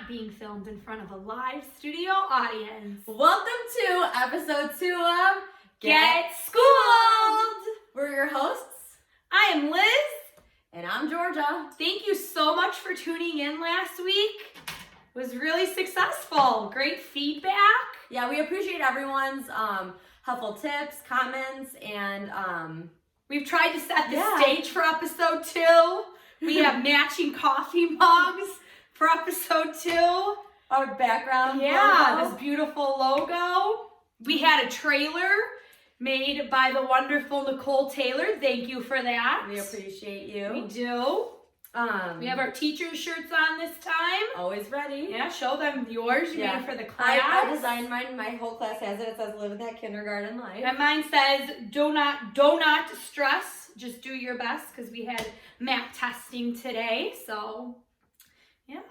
being filmed in front of a live studio audience. Welcome to episode 2 of Get Schooled! We're your hosts. I am Liz. And I'm Georgia. Thank you so much for tuning in last week. It was really successful. Great feedback. Yeah, we appreciate everyone's helpful tips, comments, and we've tried to set the stage for episode 2. We have matching coffee mugs for episode 2. Our background logo. This beautiful logo. We had a trailer made by the wonderful Nicole Taylor. Thank you for that. We appreciate you. We do. We have our teacher shirts on this time. Always ready. Yeah, show them yours. You made it for the class. I designed mine. My whole class has it. It says live that kindergarten life. And mine says do not stress. Just do your best, because we had math testing today. So yeah,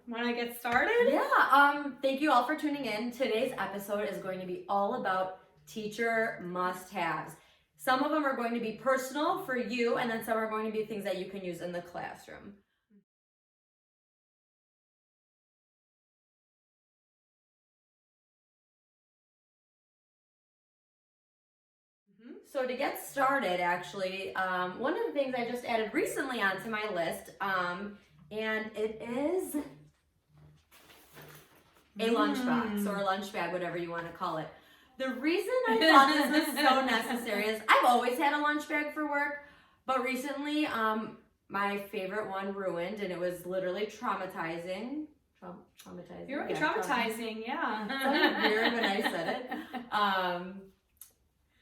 want to get started? Yeah. Thank you all for tuning in. Today's episode is going to be all about teacher must-haves. Some of them are going to be personal for you, and then some are going to be things that you can use in the classroom. So to get started, actually, one of the things I just added recently onto my list, and it is a lunchbox or a lunch bag, whatever you want to call it. The reason I thought this was so necessary is I've always had a lunch bag for work, but recently my favorite one ruined, and it was literally traumatizing. Traumatizing. You're right, traumatizing, yeah. It sounded weird when I said it.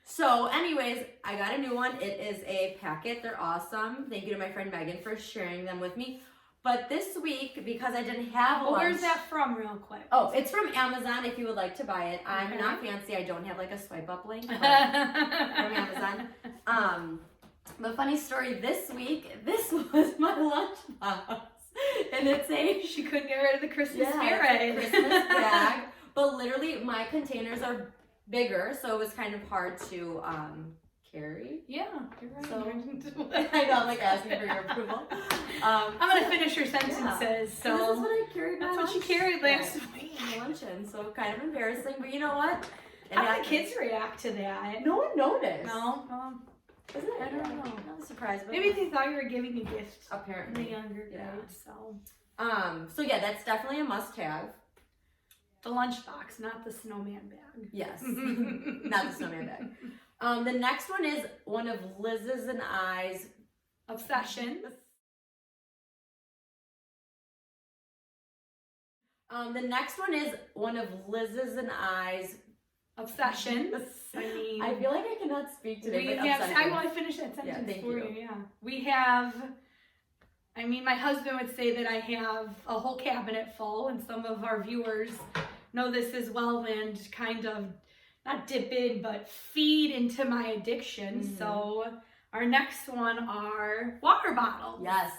So anyways, I got a new one. It is a packet. They're awesome. Thank you to my friend Megan for sharing them with me. But this week, because I didn't have a lunch... Where's that from, real quick? Oh, it's from Amazon if you would like to buy it. I'm not fancy. I don't have like a swipe up link, but from Amazon. But funny story, this week, this was my lunchbox. And it's a... She couldn't get rid of the Christmas spirit. It's a Christmas bag. But literally, my containers are bigger, so it was kind of hard to carry. Yeah, you're right. So, I know, I'm like asking for your approval. I'm gonna finish your sentences. Yeah. So this is what I carried. That's what she carried last week. Luncheon, so kind of embarrassing, but you know what? How did the kids react to that? No one noticed. No. Isn't it? I don't know. Not a surprise, but maybe they thought you were giving a gift. Apparently, in the younger grades. So. So yeah, that's definitely a must-have. The lunchbox, not the snowman bag. Yes, not the snowman bag. The next one is one of Liz's and I's obsessions. The next one is one of Liz's and I's obsessions. I feel like I cannot speak today. I want to finish that sentence for you. Yeah, we have. My husband would say that I have a whole cabinet full, and some of our viewers know this as well, and kind of not dip in, but feed into my addiction. Mm-hmm. So our next one are water bottles. Yes.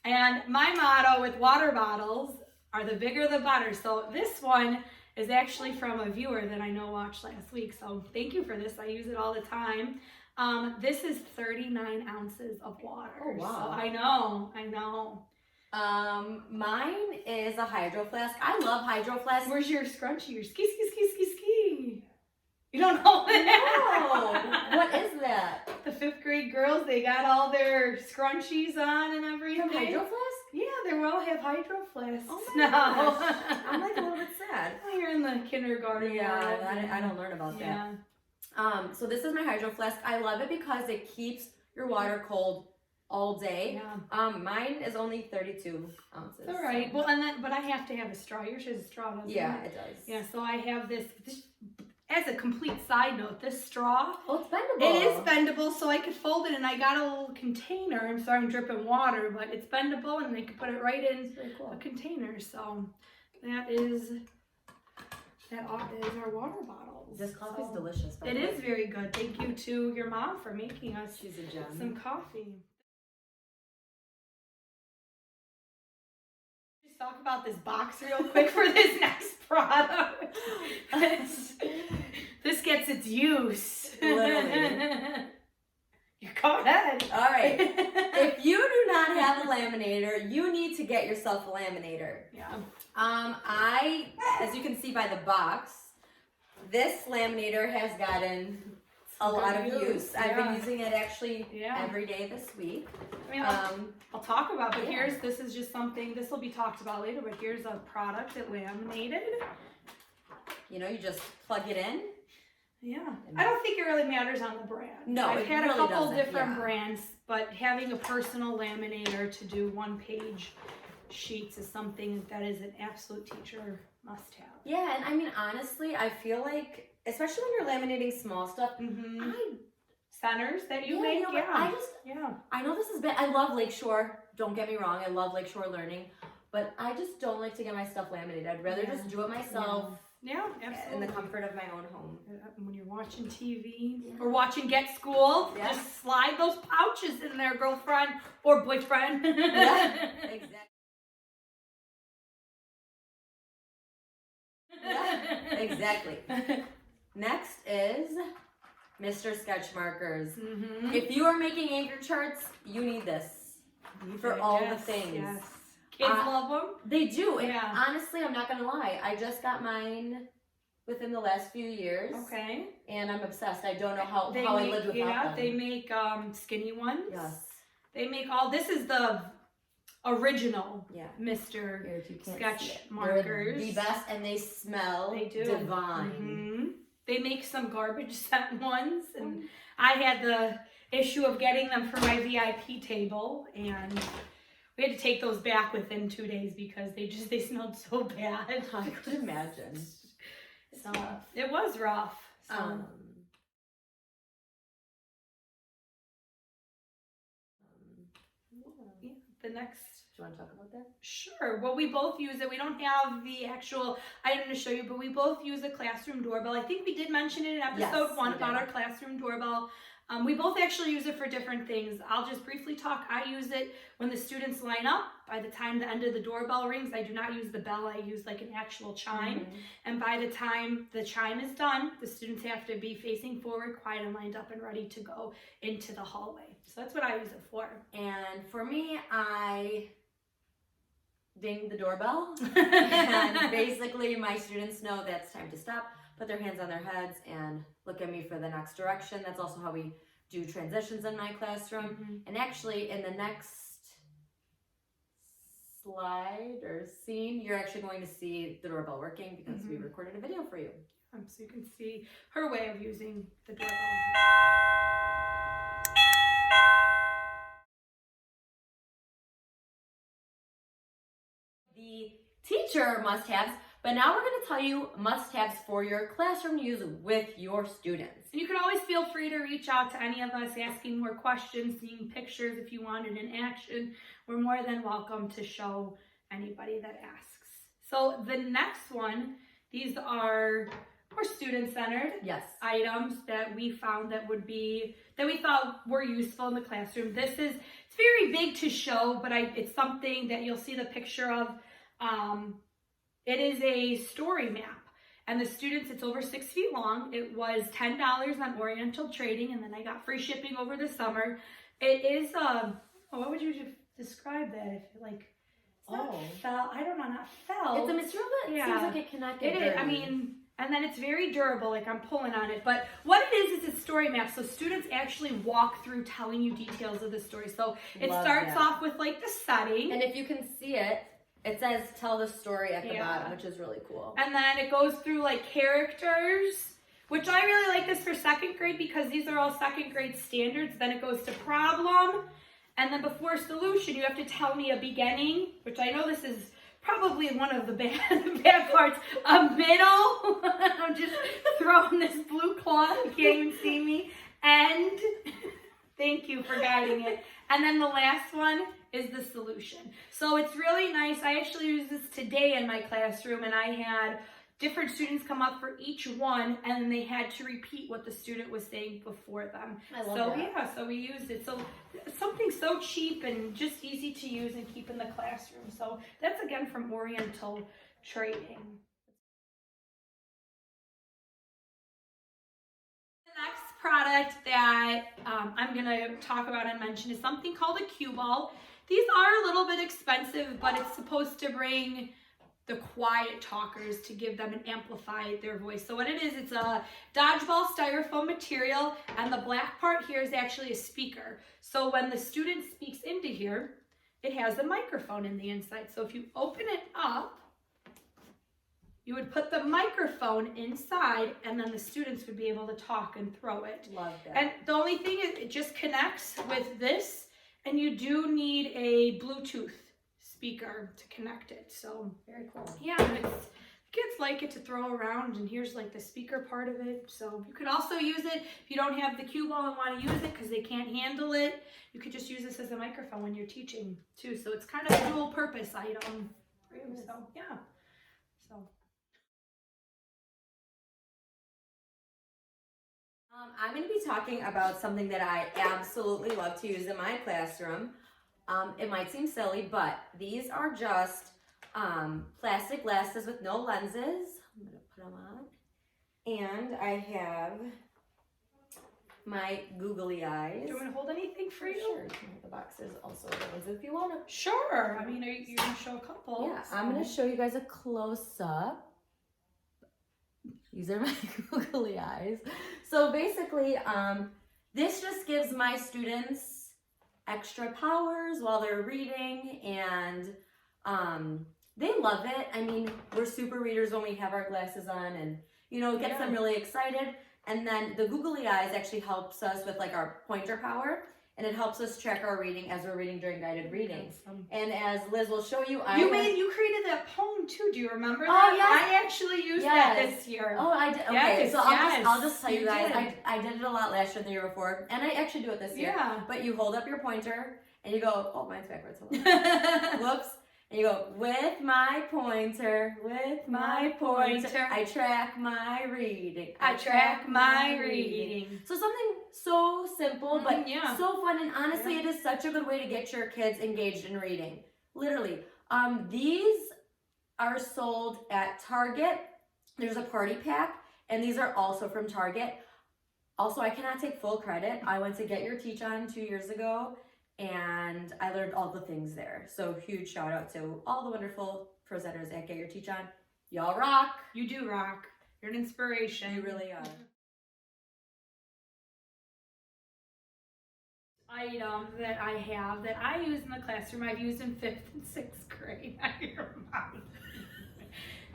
And my motto with water bottles are the bigger the better. So this one is actually from a viewer that I know watched last week. So thank you for this. I use it all the time. This is 39 ounces of water. Oh, wow. So I know. Mine is a hydro flask. I love hydro flasks. Where's your scrunchie? Your ski. You don't know that? No. What is that? The 5th grade girls, they got all their scrunchies on and everything. From hydro flask? Yeah, they all have hydro flasks. Oh my gosh. I'm like a little bit sad. You're in the kindergarten. Yeah, I don't learn about that. So this is my hydro flask. I love it because it keeps your water cold all day. Yeah. Mine is only 32 ounces. All right. Well, but I have to have a straw. Yours has a straw, doesn't it? Yeah, it does. Yeah. So I have this. As a complete side note, this straw. Oh, it's bendable. It is bendable, so I could fold it, and I got a little container. I'm sorry, I'm dripping water, but it's bendable, and they can put it right in a container. So that is our water bottles. This coffee is delicious. It is very good. Thank you to your mom for making us She's a gem. Some coffee. Just talk about this box real quick for this next product. This gets its use. Literally. You go ahead. All right. If you do not have a laminator, you need to get yourself a laminator. Yeah. As you can see by the box, this laminator has gotten a lot of use. I've been using it actually every day this week. I mean, I'll talk about, but this is just something, this will be talked about later, but here's a product that laminated. You know, you just plug it in. Yeah. I don't think it really matters on the brand. No, I've had really a couple doesn't, different brands, but having a personal laminator to do one-page sheets is something that is an absolute teacher must-have. Yeah, and I mean, honestly, I feel like, especially when you're laminating small stuff, centers that you make, I know this is bad. I love Lakeshore. Don't get me wrong. I love Lakeshore Learning, but I just don't like to get my stuff laminated. I'd rather just do it myself. Yeah, absolutely. In the comfort of my own home. When you're watching TV or watching Get School, just slide those pouches in there, girlfriend or boyfriend. Yeah, exactly. Yeah, exactly. Next is Mr. Sketch Markers. If you are making anchor charts, you need this for all the things. Yes. Kids love them. They do. And honestly, I'm not going to lie. I just got mine within the last few years. Okay. And I'm obsessed. I don't know how I lived without them. Yeah, they make skinny ones. Yes. They make this is the original Mr. Sketch Markers. They're the best, and they smell divine. They make some garbage set ones, and I had the issue of getting them for my VIP table, and we had to take those back within 2 days because they smelled so bad. I could imagine. So it was rough. The next. Do you want to talk about that? Sure. Well, we both use it. We don't have the actual item to show you, but we both use a classroom doorbell. I think we did mention it in episode 1 about our classroom doorbell. We both actually use it for different things. I'll just briefly talk. I use it when the students line up. By the time the end of the doorbell rings, I do not use the bell. I use like an actual chime. And by the time the chime is done, the students have to be facing forward, quiet and lined up and ready to go into the hallway. So that's what I use it for. And for me, I ding the doorbell. And basically my students know that's time to stop, put their hands on their heads and look at me for the next direction. That's also how we do transitions in my classroom. And actually in the next slide or scene, you're actually going to see the doorbell working because we recorded a video for you. So you can see her way of using the doorbell. The teacher must-haves, but now we're going to tell you must-haves for your classroom to use with your students. And you can always feel free to reach out to any of us asking more questions, seeing pictures if you wanted in action. We're more than welcome to show anybody that asks. So the next one, these are more student-centered items that we found that we thought were useful in the classroom. It's very big to show, but it's something that you'll see the picture of. It is a story map, and the students, it's over 6 feet long. It was $10 on Oriental Trading, and then I got free shipping over the summer. It is, what would you describe that? If like, not felt, I don't know, not felt. It's a material that seems like it cannot get dirty. I mean, and then it's very durable, like I'm pulling on it. But what it is a story map. So students actually walk through telling you details of the story. So it starts off with like the setting. And if you can see it, it says tell the story at the bottom, which is really cool. And then it goes through like characters, which I really like this for 2nd grade because these are all 2nd grade standards. Then it goes to problem. And then before solution, you have to tell me a beginning, which I know this is probably one of the bad parts. A middle. I'm just throwing this blue cloth. You can't even see me. And thank you for guiding it. And then the last one is the solution. So it's really nice. I actually used this today in my classroom, and I had different students come up for each one, and then they had to repeat what the student was saying before them. I love that. So we used it. So something so cheap and just easy to use and keep in the classroom. So that's again from Oriental Trading. The next product that I'm going to talk about and mention is something called a cue ball. These are a little bit expensive, but it's supposed to bring the quiet talkers to give them and amplify their voice. So what it is, it's a dodgeball styrofoam material, and the black part here is actually a speaker. So when the student speaks into here, it has a microphone in the inside. So if you open it up, you would put the microphone inside, and then the students would be able to talk and throw it. Love that. And the only thing is, it just connects with this, and you do need a Bluetooth speaker to connect it. So very cool. Yeah, kids like it to throw around, and here's like the speaker part of it. So you could also use it if you don't have the cue ball and want to use it because they can't handle it. You could just use this as a microphone when you're teaching too. So it's kind of a dual purpose item for you. So yeah. So. I'm going to be talking about something that I absolutely love to use in my classroom. It might seem silly, but these are just plastic glasses with no lenses. I'm going to put them on. And I have my googly eyes. Do you want to hold anything for you? Sure. You can hold the boxes also the ones if you want to. Sure. I mean, you're going to show a couple. Yeah, so. I'm going to show you guys a close-up. These are my googly eyes. So basically, this just gives my students extra powers while they're reading, and they love it. I mean, we're super readers when we have our glasses on, and you know, it gets them really excited. And then the googly eyes actually helps us with like our pointer power, and it helps us track our reading as we're reading during guided reading. And as Liz will show you, you created that poem too. Do you remember that? Oh, yes. I actually used that this year. Oh, I did. Okay, yes, so I'll just tell you guys. I did it a lot last year and the year before, and I actually do it this year. Yeah. But you hold up your pointer and you go, oh, mine's backwards. Hold on. Whoops. And you go, with my pointer, I track my reading. I track my reading. So something so simple, but so fun. And honestly, it is such a good way to get your kids engaged in reading. Literally. These are sold at Target. There's a party pack, and these are also from Target. Also, I cannot take full credit. I went to Get Your Teach On 2 years ago, and I learned all the things there. So huge shout out to all the wonderful presenters at Get Your Teach On. Y'all rock. You do rock. You're an inspiration. You really are. Item that I have that I use in the classroom, I've used in 5th and 6th grade.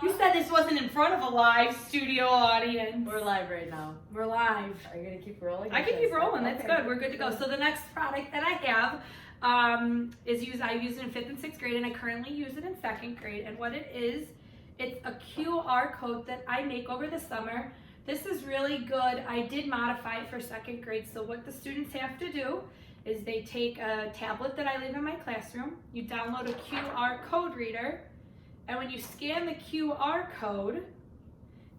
You said this wasn't in front of a live studio audience. We're live right now. We're live. Are you going to keep rolling? I can keep rolling. That's good. We're good to go. So the next product that I have I use it in 5th and 6th grade, and I currently use it in 2nd grade. And what it is, it's a QR code that I make over the summer. This is really good. I did modify it for 2nd grade. So what the students have to do is they take a tablet that I leave in my classroom. You download a QR code reader. And when you scan the QR code,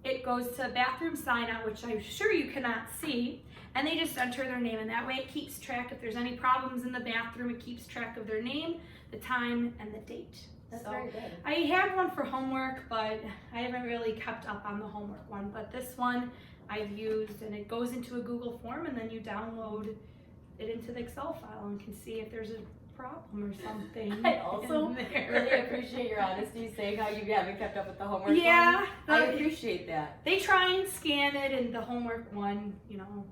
it goes to bathroom sign out, which I'm sure you cannot see, and they just enter their name, and that way it keeps track. If there's any problems in the bathroom, it keeps track of their name, the time, and the date. That's very good. I had one for homework, but I haven't really kept up on the homework one. But this one I've used, and it goes into a Google form, and then you download it into the Excel file and can see if there's a problem or something. I also really appreciate your honesty saying how you haven't kept up with the homework. Yeah, I appreciate that. They try and scan it, and the homework one, you know,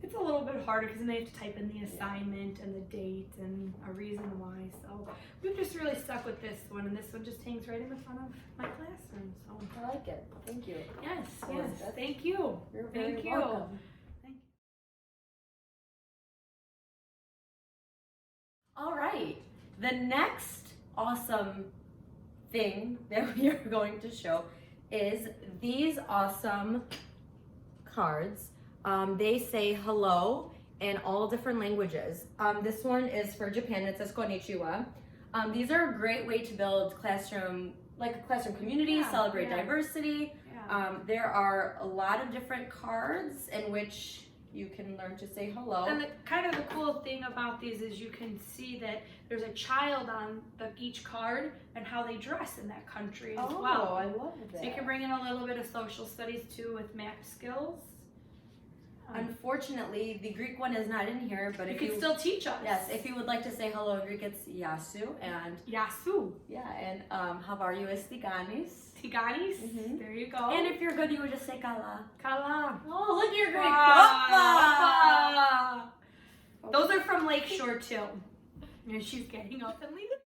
it's a little bit harder because then they have to type in the assignment and the date and a reason why. So we've just really stuck with this one, and this one just hangs right in the front of my classroom. So I like it. Thank you. Yes, yes. Thank you. You're very Thank welcome. you. All right, the next awesome thing that we are going to show is these awesome cards. They say hello in all different languages. This one is for Japan. It says konnichiwa. These are a great way to build classroom community, celebrate diversity. Yeah. There are a lot of different cards in which you can learn to say hello. And the cool thing about these is you can see that there's a child on each card and how they dress in that country as well. Oh, I love that. So you can bring in a little bit of social studies too with map skills. Unfortunately, the Greek one is not in here, but You if can still teach us. Yes, if you would like to say hello in Greek, it's Yasu, and Yasu. Yeah, and how are you is Tiganis. Tiganis. There you go. And if you're good, you would just say Kala. Kala. Oh, look at your Greek. Those are from Lakeshore too. And she's getting up and leaving.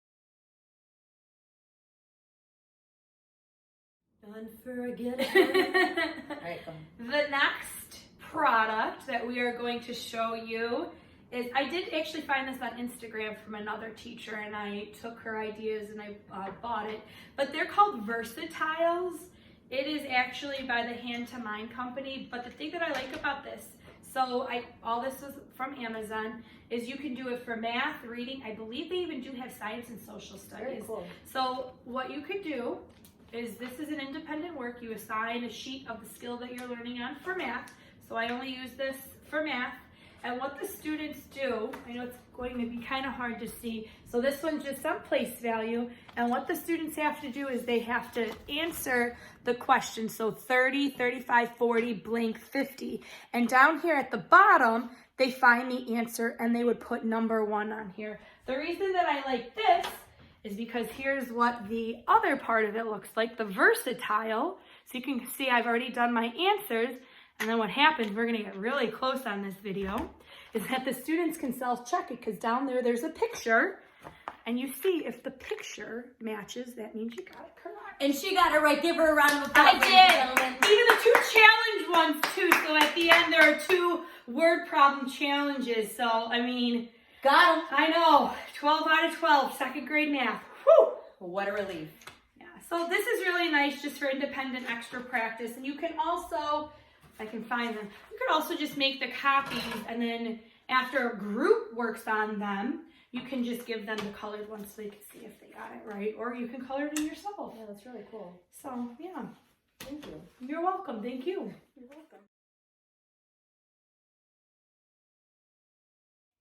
Unforgettable. Alright, go ahead. The next product that we are going to show you is, I did actually find this on Instagram from another teacher, and I took her ideas and I bought it. But they're called Versatiles. It is actually by the Hand to Mind company. But the thing that I like about this, all this is from Amazon, is you can do it for math, reading. I believe they even do have science and social studies. Very cool. So what you could do is, this is an independent work. You assign a sheet of the skill that you're learning on for math. So I only use this for math. And what the students do, I know it's going to be kind of hard to see. So this one's just on place value. And what the students have to do is they have to answer the question. So 30, 35, 40, blank, 50. And down here at the bottom, they find the answer and they would put number 1 on here. The reason that I like this is because here's what the other part of it looks like, the versatile. So you can see I've already done my answers. And then what happens, we're gonna get really close on this video, is that the students can self-check it, because down there's a picture, and you see if the picture matches, that means you got it correct. And she got it right. Give her a round of applause. I did. Even the 2 challenge ones too. So at the end there are 2 word problem challenges. So I mean, got them. I know. 12 out of 12, 2nd grade math. Whew. What a relief. Yeah. So this is really nice just for independent extra practice, and you can also, if I can find them, you could also just make the copies, and then after a group works on them, you can just give them the colored ones so they can see if they got it right, or you can color it in yourself. Yeah, that's really cool. So, yeah. Thank you. You're welcome. Thank you. You're welcome.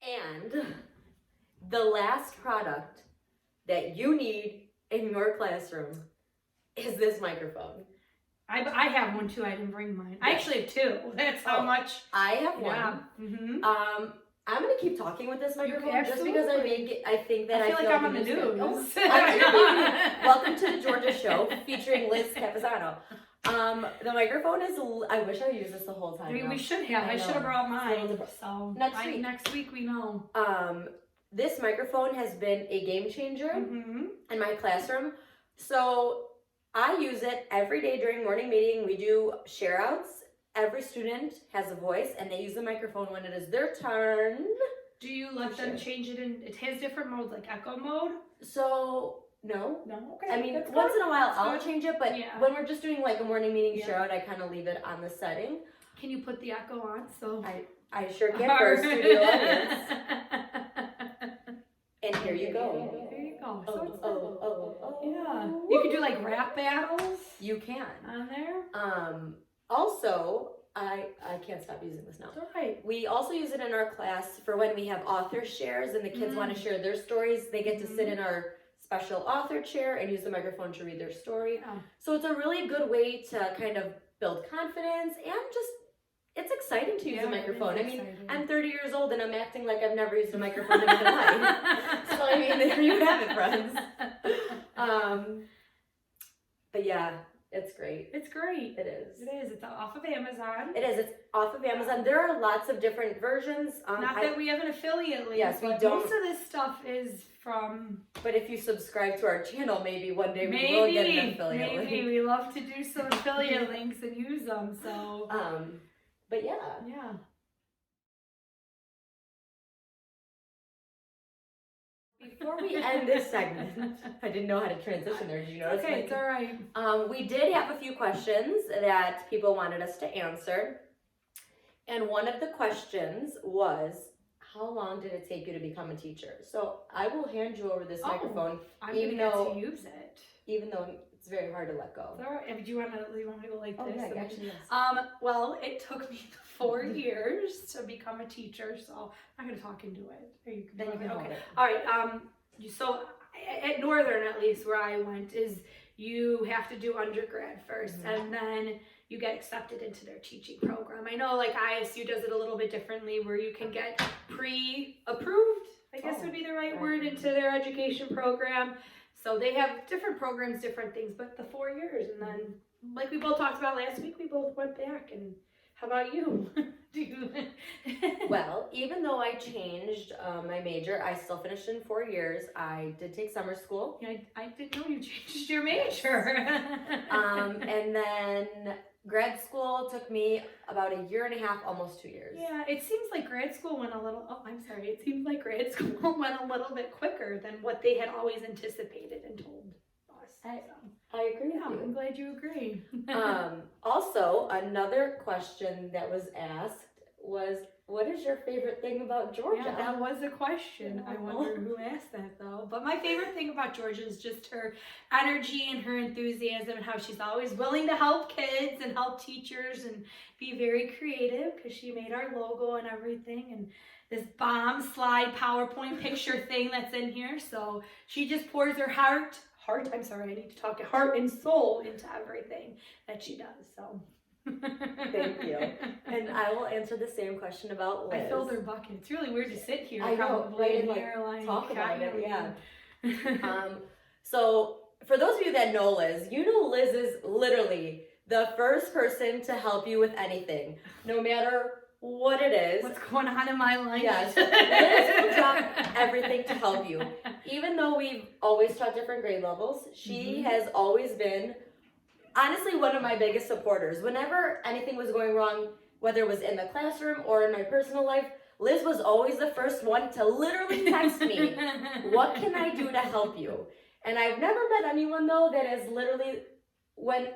And the last product that you need in your classroom is this microphone. I have one too. I didn't bring mine. I actually have 2. That's how much. I have one. Yeah. Mm-hmm. I'm gonna keep talking with this microphone just because I think that I feel like I'm on the news. Welcome to the Georgia Show featuring Liz Capizano. The microphone is. I wish I used this the whole time. I mean, we should have. I should have brought mine. So next week we know. This microphone has been a game changer in my classroom. So I use it every day during morning meeting. We do share outs. Every student has a voice and they use the microphone when it is their turn. Do you let them change it in? It has different modes, like echo mode? So, no. No? Okay. I mean, once in a while I'll change it, but Yeah. when we're just doing like a morning meeting share out, I kind of leave it on the setting. Can you put the echo on? So I sure can for a studio audience. And here you go. There you go. Oh. Yeah. You can do like rap battles. You can. On there. Also, I can't stop using this now. It's all right. We also use it in our class for when we have author shares and the kids want to share their stories. They get to sit in our special author chair and use the microphone to read their story. Yeah. So it's a really good way to kind of build confidence and just, it's exciting to use a microphone. I mean, I'm 30 years old and I'm acting like I've never used a microphone in my life. So I mean, there you have it, friends. But yeah, it's great. It's great. It is. It is. It's off of Amazon. It is. It's off of Amazon. There are lots of different versions. Not that we have an affiliate link. Yes, we but don't. Most of this stuff is from. But if you subscribe to our channel, maybe one day we will get an affiliate link. Maybe we love to do some affiliate links and use them. So. But yeah. Yeah. Before we end this segment, I didn't know how to transition there. Did you notice? Okay, it's all right. We did have a few questions that people wanted us to answer. And one of the questions was, how long did it take you to become a teacher? So I will hand you over this microphone. I'm going to get to use it. Even though it's very hard to let go. All right. Do you want to go like this? Yeah, actually, yes. Well, it took me 4 years to become a teacher, so I'm not going to talk into it. Or you can hold it. All right. So at Northern, at least where I went, is you have to do undergrad first, and then you get accepted into their teaching program. I know like ISU does it a little bit differently, where you can get pre-approved, I guess would be the right word, into their education program. So they have different programs, different things, but the 4 years, and then like we both talked about last week, we both went back. And how about you? Well, even though I changed my major, I still finished in 4 years. I did take summer school. Yeah, I didn't know you changed your major. And then grad school took me about a year and a half, almost 2 years. Yeah, it seems like grad school went a little, it seems like grad school went a little bit quicker than what they had always anticipated and told us. I agree with you. I'm glad you agree. Also, another question that was asked was, what is your favorite thing about Georgia? Yeah, that was a question. I wonder who asked that though. But my favorite thing about Georgia is just her energy and her enthusiasm, and how she's always willing to help kids and help teachers and be very creative, because she made our logo and everything, and this bomb slide PowerPoint picture thing that's in here. So she just pours her heart and soul into everything that she does. So thank you. And I will answer the same question about Liz. I filled her bucket. It's really weird to sit here. I know, right, and like, talk about it. Yeah. So for those of you that know Liz, you know Liz is literally the first person to help you with anything, no matter what it is. What's going on in my life? Yes. Liz will drop everything to help you. Even though we've always taught different grade levels, she has always been, honestly, one of my biggest supporters. Whenever anything was going wrong, whether it was in the classroom or in my personal life, Liz was always the first one to literally text me, what can I do to help you? And I've never met anyone, though, that has literally went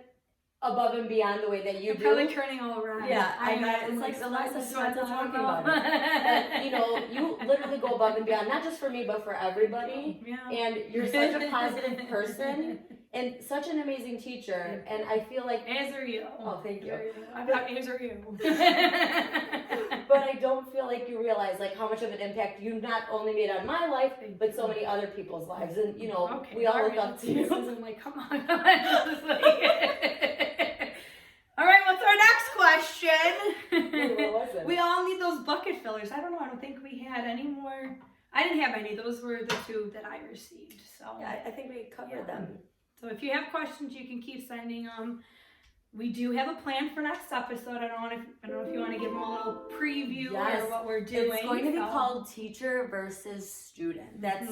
above and beyond the way that you do. Probably turning all around. Yeah, I know. It's like the last time talking about it. And, you know, you literally go above and beyond, not just for me, but for everybody. Yeah. And you're such a positive person and such an amazing teacher. And I feel like... As are you. Oh, thank you. I'm not as are you. But I don't feel like you realize like how much of an impact you not only made on my life, but so many other people's lives. And, you know, we all look up to you. I'm like, come on. All right, what's our next question? What was it? We all need those bucket fillers. I don't know. I don't think we had any more. I didn't have any. Those were the 2 that I received. So yeah, I think we covered them. So if you have questions, you can keep sending them. We do have a plan for next episode. I don't know if you want to give them a little preview or what we're doing. It's going to be called Teacher versus Student. That's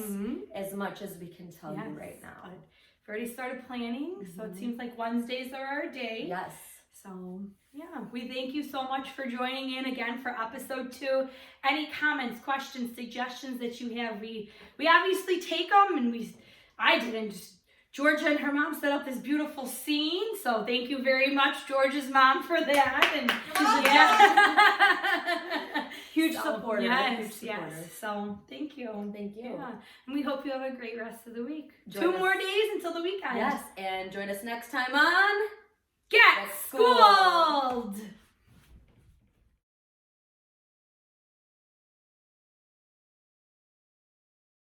as much as we can tell you right now. But we've already started planning, so it seems like Wednesdays are our day. Yes. So, yeah, we thank you so much for joining in again for episode 2. Any comments, questions, suggestions that you have, we obviously take them, and I didn't. Georgia and her mom set up this beautiful scene, so thank you very much, Georgia's mom, for that. And huge supporter. Yes. So thank you. Thank you. Yeah. And we hope you have a great rest of the week. Join 2 us. more days until the weekend. Yes, and join us next time on Get Schooled!